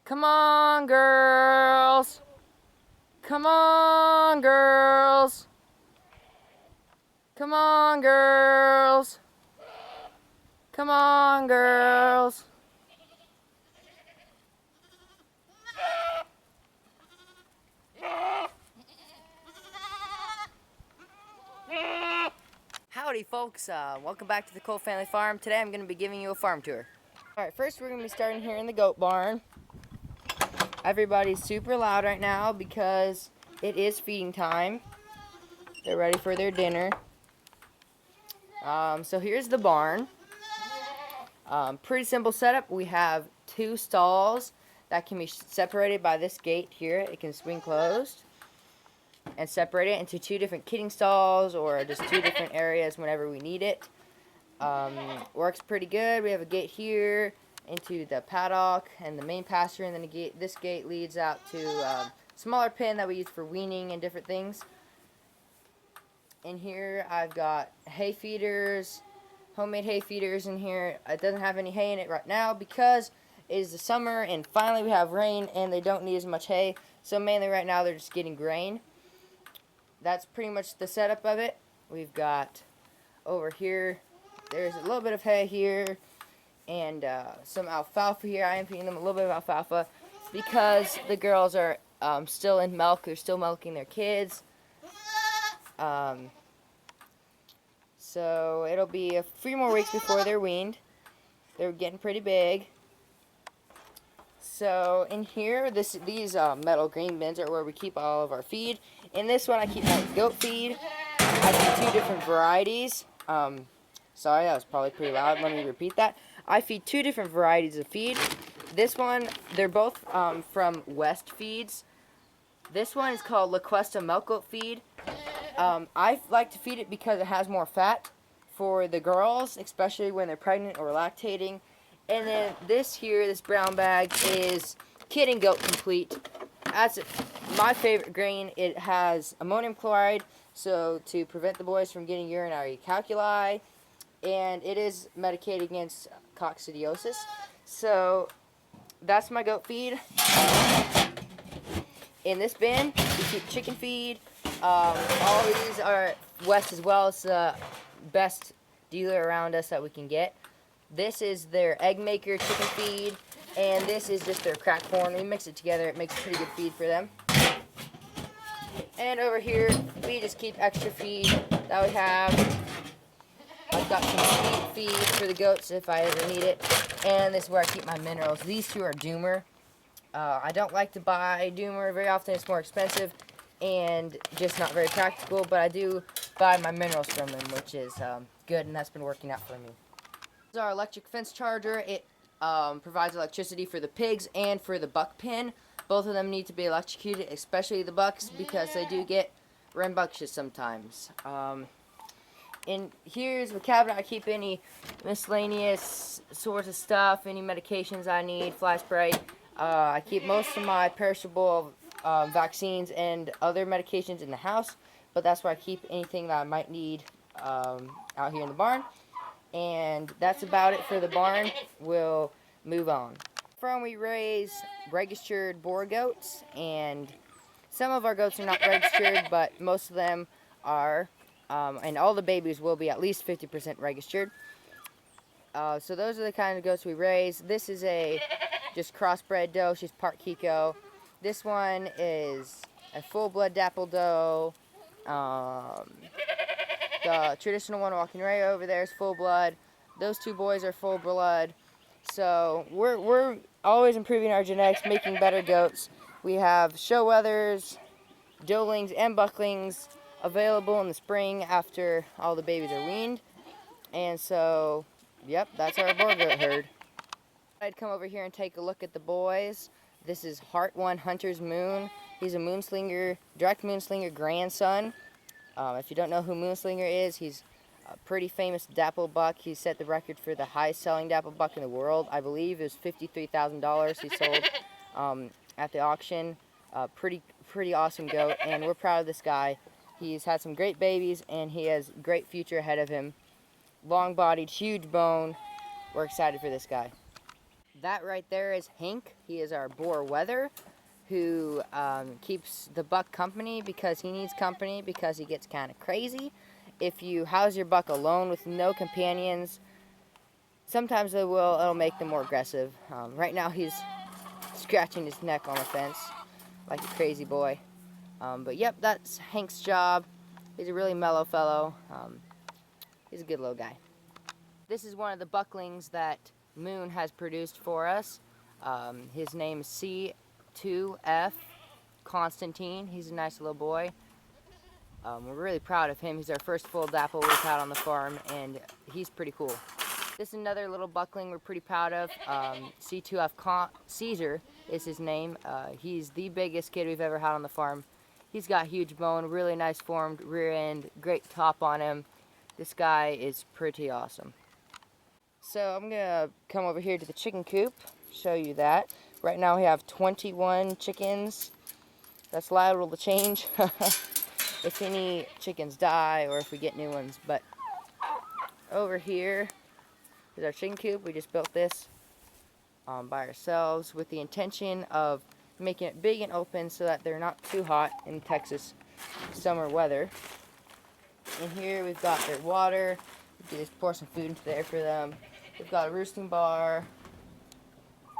Come on, girls. Come on, girls. Come on, girls. Come on, girls. Howdy, folks. Welcome back to the Cole Family Farm. Today I'm going to be giving you a farm tour. Alright, first we're going to be starting here in the goat barn. Everybody's super loud right now because it is feeding time. They're ready for their dinner. So here's the barn. Pretty simple setup. We have 2 stalls that can be separated by this gate here. It can swing closed and separate it into 2 different kidding stalls or just 2 different areas whenever we need it. Works pretty good. We have a gate here into the paddock and the main pasture, and then this gate leads out to a smaller pen that we use for weaning and different things. In here I've got hay feeders, homemade hay feeders in here. It doesn't have any hay in it right now because it is the summer and finally we have rain and they don't need as much hay. So mainly right now they're just getting grain. That's pretty much the setup of it. We've got over here, there's a little bit of hay here and some alfalfa here. I am feeding them a little bit of alfalfa because the girls are still in milk. They're still milking their kids. So it'll be a few more weeks before they're weaned. They're getting pretty big. So in here, these metal green bins are where we keep all of our feed. In this one, I keep my goat feed. I feed 2 different varieties. Sorry, that was probably pretty loud. Let me repeat that. I feed 2 different varieties of feed. This one, they're both from West Feeds. This one is called La Cuesta Milk Goat Feed. I like to feed it because it has more fat for the girls, especially when they're pregnant or lactating. And then this brown bag is Kid and Goat Complete. That's my favorite grain. It has ammonium chloride, so to prevent the boys from getting urinary calculi, and it is medicated against coccidiosis. So that's my goat feed. In this bin, we keep chicken feed. All these are West as well. It's the best dealer around us that we can get. This is their egg maker chicken feed, and this is just their crack corn. We mix it together. It makes a pretty good feed for them. And over here, we just keep extra feed that we have. I've got some feed for the goats if I ever need it. And this is where I keep my minerals. These 2 are Doomer. I don't like to buy Doomer very often. It's more expensive and just not very practical, but I do buy my minerals from them, which is good, and that's been working out for me. This is our electric fence charger. It provides electricity for the pigs and for the buck pen. Both of them need to be electrocuted, especially the bucks, because they do get rambunctious sometimes. And here's the cabinet. I keep any miscellaneous sorts of stuff, any medications I need, fly spray. I keep most of my perishable vaccines and other medications in the house, but that's where I keep anything that I might need out here in the barn. And that's about it for the barn. We'll move on. From we raise registered boar goats, and some of our goats are not registered, but most of them are, and all the babies will be at least 50% registered. So those are the kind of goats we raise. This is a just crossbred doe. She's part Kiko. This one is a full-blood dapple doe. The traditional one walking right over there is full-blood. Those 2 boys are full-blood. So we're always improving our genetics, making better goats. We have show wethers, doelings, and bucklings available in the spring after all the babies are weaned. And so, yep, that's our boar goat herd. I'd come over here and take a look at the boys. This is Heart 1 Hunter's Moon. He's a moonslinger, direct moonslinger grandson. If you don't know who Moonslinger is, he's a pretty famous dapple buck. He set the record for the highest selling dapple buck in the world. I believe it was $53,000 he sold at the auction. Pretty awesome goat, and we're proud of this guy. He's had some great babies, and he has a great future ahead of him. Long-bodied, huge bone. We're excited for this guy. That right there is Hank. He is our Boer Weather, who keeps the buck company because he needs company because he gets kind of crazy. If you house your buck alone with no companions, sometimes it'll make them more aggressive. Right now he's scratching his neck on the fence like a crazy boy. But yep, that's Hank's job. He's a really mellow fellow. He's a good little guy. This is one of the bucklings that Moon has produced for us. His name is C2F Constantine. He's a nice little boy. We're really proud of him. He's our first full dapple we've had on the farm, and he's pretty cool. This is another little buckling we're pretty proud of. C2F Caesar is his name. He's the biggest kid we've ever had on the farm. He's got huge bone, really nice formed rear end, great top on him. This guy is pretty awesome. So I'm gonna come over here to the chicken coop, show you that. Right now we have 21 chickens. That's liable to change if any chickens die or if we get new ones. But over here is our chicken coop. We just built this by ourselves with the intention of making it big and open so that they're not too hot in Texas summer weather. In here we've got their water. We can just pour some food into there for them. We've got a roosting bar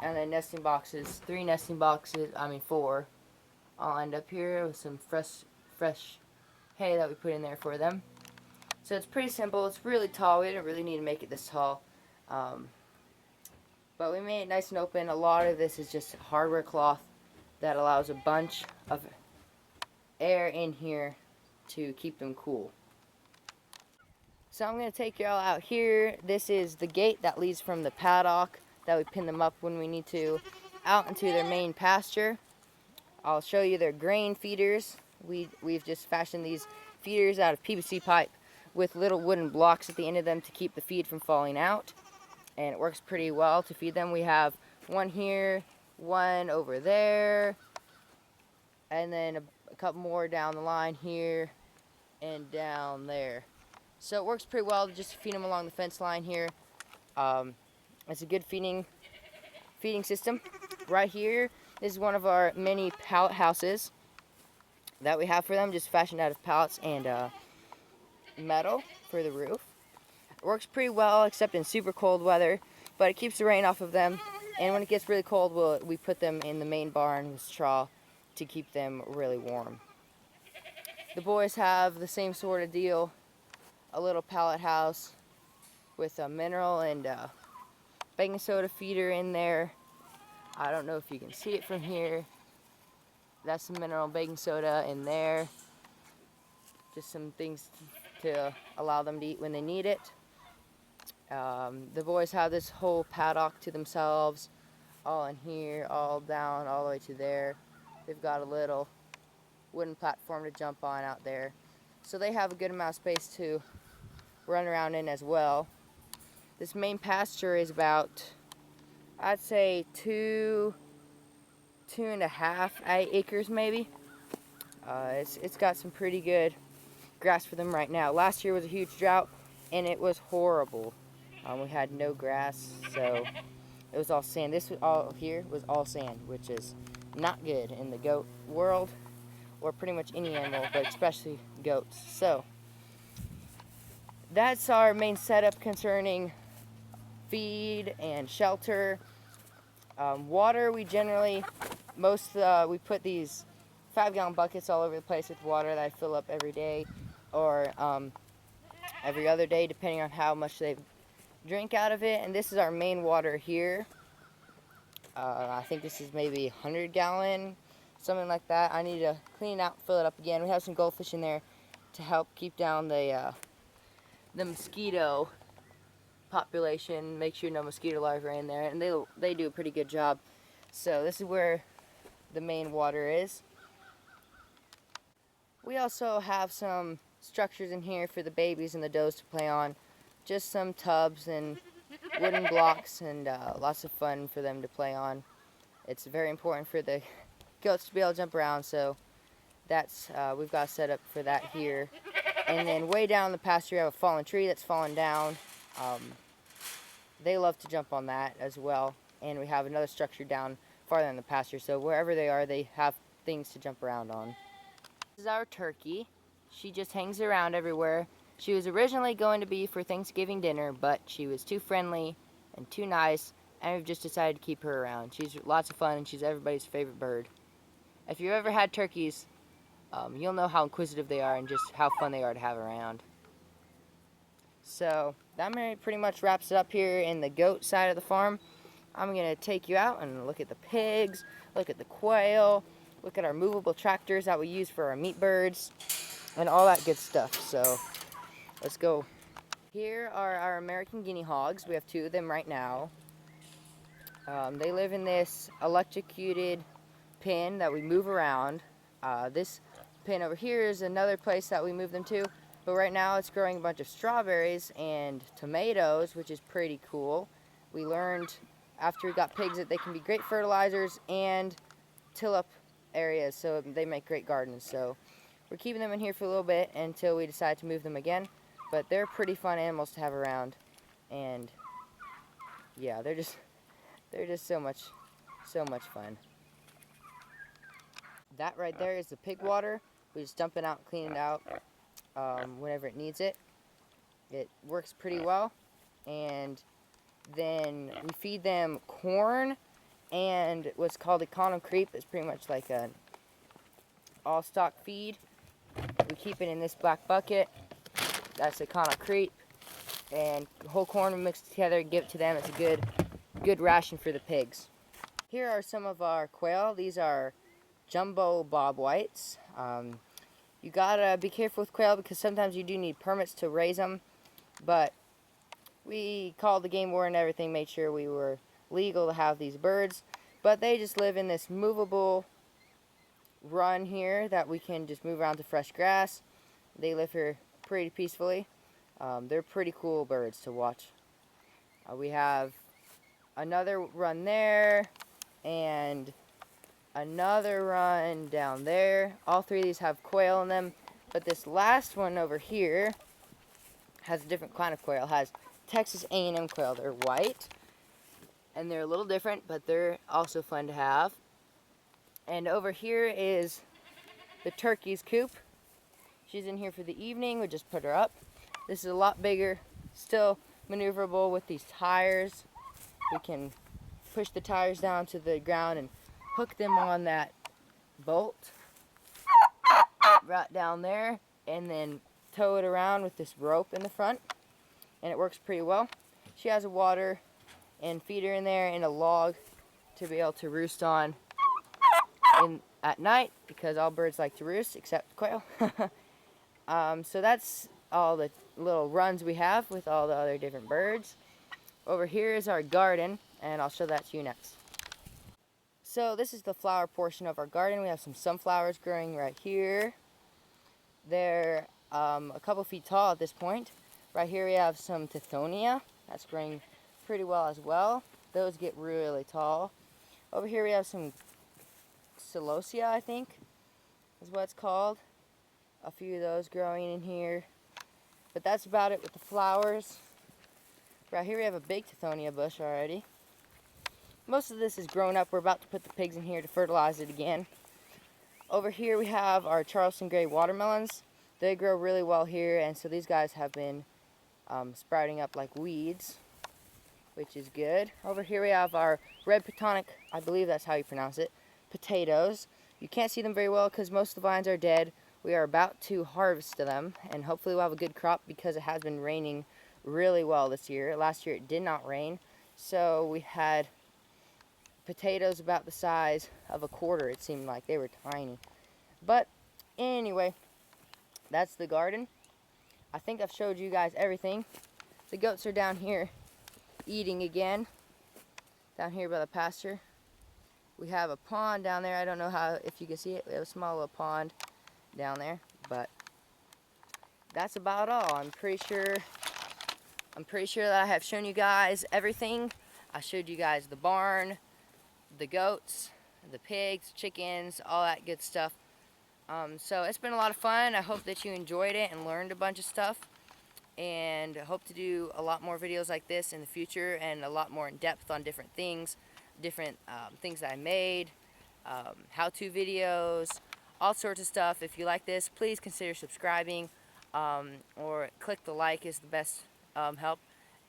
and then nesting boxes. 4 all end up here with some fresh hay that we put in there for them. So it's pretty simple. It's really tall. We didn't really need to make it this tall. But we made it nice and open. A lot of this is just hardware cloth that allows a bunch of air in here to keep them cool. So I'm going to take y'all out here. This is the gate that leads from the paddock that we pin them up when we need to out into their main pasture. I'll show you their grain feeders. We've just fashioned these feeders out of PVC pipe with little wooden blocks at the end of them to keep the feed from falling out. And it works pretty well to feed them. We have one here, one over there, and then a couple more down the line here and down there. So it works pretty well to just feed them along the fence line here. It's a good feeding system. Right here is one of our mini pallet houses that we have for them, just fashioned out of pallets and metal for the roof. It works pretty well except in super cold weather, but it keeps the rain off of them. And when it gets really cold, we put them in the main barn with straw to keep them really warm. The boys have the same sort of deal. A little pallet house with a mineral and baking soda feeder in there. I don't know if you can see it from here. That's some mineral baking soda in there. Just some things to allow them to eat when they need it. The boys have this whole paddock to themselves, all in here, all down, all the way to there. They've got a little wooden platform to jump on out there. So they have a good amount of space to run around in as well. This main pasture is about, I'd say 2.5 acres maybe. It's got some pretty good grass for them right now. Last year was a huge drought and it was horrible. We had no grass, so it was all sand. This was all here was all sand, which is not good in the goat world or pretty much any animal, but especially goats. So that's our main setup concerning feed and shelter. Water, we generally, we put these 5-gallon buckets all over the place with water that I fill up every day or every other day, depending on how much they drink out of it. And this is our main water here. I think this is maybe 100-gallon, something like that. I need to clean it out, fill it up again. We have some goldfish in there to help keep down the mosquito population, make sure no mosquito larvae are in there, and they do a pretty good job. So this is where the main water is. We also have some structures in here for the babies and the does to play on. Just some tubs and wooden blocks and lots of fun for them to play on. It's very important for the goats to be able to jump around, so that's we've got set up for that here. And then way down the pasture we have a fallen tree that's fallen down. They love to jump on that as well. and we have another structure down farther in the pasture. So wherever they are, they have things to jump around on. This is our turkey. She just hangs around everywhere. She was originally going to be for Thanksgiving dinner, but she was too friendly and too nice, and we've just decided to keep her around. She's lots of fun, and she's everybody's favorite bird. If you've ever had turkeys, you'll know how inquisitive they are and just how fun they are to have around. So that pretty much wraps it up here in the goat side of the farm. I'm going to take you out and look at the pigs, look at the quail, look at our movable tractors that we use for our meat birds, and all that good stuff. So let's go. Here are our American guinea hogs. We have 2 of them right now. They live in this electrocuted pen that we move around. This pen over here is another place that we move them to. But right now it's growing a bunch of strawberries and tomatoes, which is pretty cool. We learned after we got pigs that they can be great fertilizers and till up areas, so they make great gardens. So we're keeping them in here for a little bit until we decide to move them again. But they're pretty fun animals to have around, and yeah, they're just so much fun. That right there is the pig water. We just dump it out, clean it out whenever it needs it. It works pretty well, and then we feed them corn and what's called econo creep. It's pretty much like an all stock feed. We keep it in this black bucket. That's econo creep, and whole corn we mix together and give it to them. It's a good ration for the pigs. Here are some of our quail. These are jumbo bob whites. You gotta be careful with quail because sometimes you do need permits to raise them, but we called the game warden and everything, made sure we were legal to have these birds. But they just live in this movable run here that we can just move around to fresh grass. They live here pretty peacefully. They're pretty cool birds to watch. We have another run there and another run down there. All 3 of these have quail in them, but this last one over here has a different kind of quail. It has Texas A&M quail. They're white, and they're a little different, but they're also fun to have. And over here is the turkey's coop. She's in here for the evening. We just put her up. This is a lot bigger, still maneuverable with these tires. We can push the tires down to the ground and hook them on that bolt right down there, and then tow it around with this rope in the front, and it works pretty well. She has a water and feeder in there and a log to be able to roost on at night, because all birds like to roost except quail. So that's all the little runs we have with all the other different birds. Over here is our garden, and I'll show that to you next. So this is the flower portion of our garden. We have some sunflowers growing right here. They're a couple feet tall at this point. Right here we have some tithonia. That's growing pretty well as well. Those get really tall. Over here we have some celosia, I think is what it's called. A few of those growing in here. But that's about it with the flowers. Right here we have a big tithonia bush already. Most of this is grown up. We're about to put the pigs in here to fertilize it again. Over here we have our Charleston Gray watermelons. They grow really well here, and so these guys have been sprouting up like weeds, which is good. Over here we have our red Platonic, I believe that's how you pronounce it, potatoes. You can't see them very well because most of the vines are dead. We are about to harvest them, and hopefully we'll have a good crop because it has been raining really well this year. Last year it did not rain, so we had potatoes about the size of a quarter. It seemed like they were tiny. But anyway, that's the garden. I think I've showed you guys everything. The goats are down here eating again, down here by the pasture. We have a pond down there. I don't know if you can see it. We have a small little pond down there, but that's about all. I'm pretty sure that I have shown you guys everything. I showed you guys the barn, the goats, the pigs, chickens, all that good stuff. So it's been a lot of fun. I hope that you enjoyed it and learned a bunch of stuff, and I hope to do a lot more videos like this in the future and a lot more in depth on different things. different things that I made, how-to videos, all sorts of stuff. If you like this, please consider subscribing, or click the like is the best help.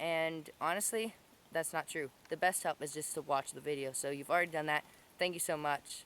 And honestly, that's not true. The best help is just to watch the video. So you've already done that. Thank you so much.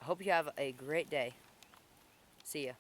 I hope you have a great day. See ya.